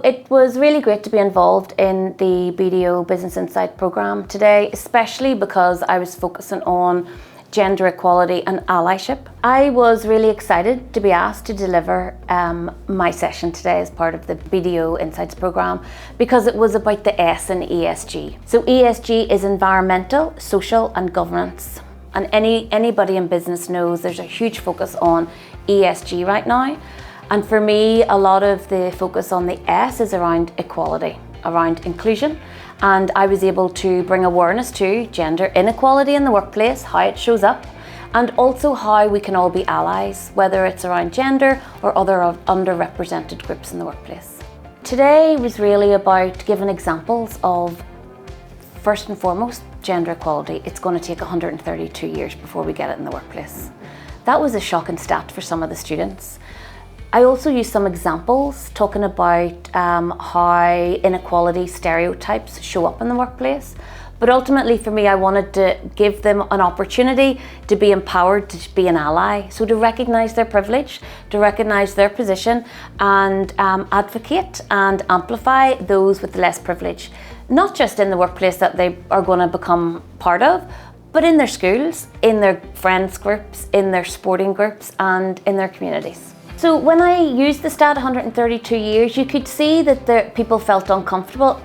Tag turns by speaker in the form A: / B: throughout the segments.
A: it was really great to be involved in the BDO Business Insight programme today, especially because I was focusing on gender equality and allyship. I was really excited to be asked to deliver my session today as part of the BDO Insights programme because it was about the S in ESG. So ESG is environmental, social and governance. And anybody in business knows there's a huge focus on ESG right now. And for me, a lot of the focus on the S is around equality, around inclusion. And I was able to bring awareness to gender inequality in the workplace, how it shows up, and also how we can all be allies, whether it's around gender or other underrepresented groups in the workplace. Today was really about giving examples of, first and foremost, gender equality. It's going to take 132 years before we get it in the workplace. That was a shocking stat for some of the students. I also used some examples talking about how inequality stereotypes show up in the workplace. But ultimately for me, I wanted to give them an opportunity to be empowered to be an ally. So to recognise their privilege, to recognise their position and advocate and amplify those with less privilege. Not just in the workplace that they are going to become part of, but in their schools, in their friends groups, in their sporting groups and in their communities. So when I used the stat 132 years, you could see that people felt uncomfortable.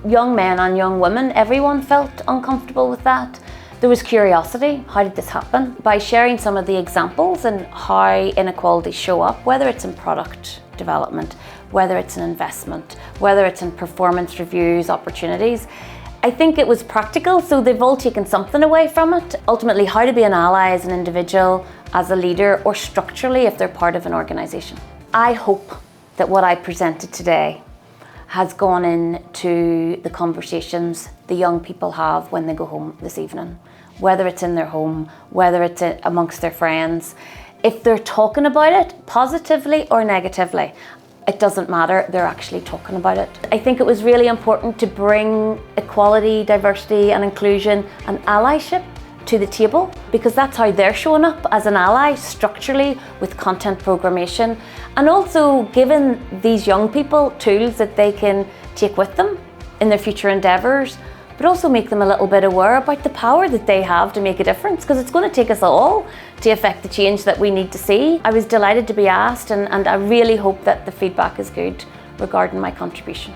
A: Young men and young women, everyone felt uncomfortable with that. There was curiosity, how did this happen? By sharing some of the examples and how inequalities show up, whether it's in product development, whether it's in investment, whether it's in performance reviews, opportunities, I think it was practical, so they've all taken something away from it. Ultimately, how to be an ally as an individual, as a leader, or structurally if they're part of an organisation. I hope that what I presented today has gone into the conversations the young people have when they go home this evening, whether it's in their home, whether it's amongst their friends. If they're talking about it positively or negatively, it doesn't matter, they're actually talking about it. I think it was really important to bring equality, diversity and inclusion and allyship to the table because that's how they're showing up as an ally structurally with content programmation and also giving these young people tools that they can take with them in their future endeavours, but also make them a little bit aware about the power that they have to make a difference because it's going to take us all to affect the change that we need to see. I was delighted to be asked and I really hope that the feedback is good regarding my contribution.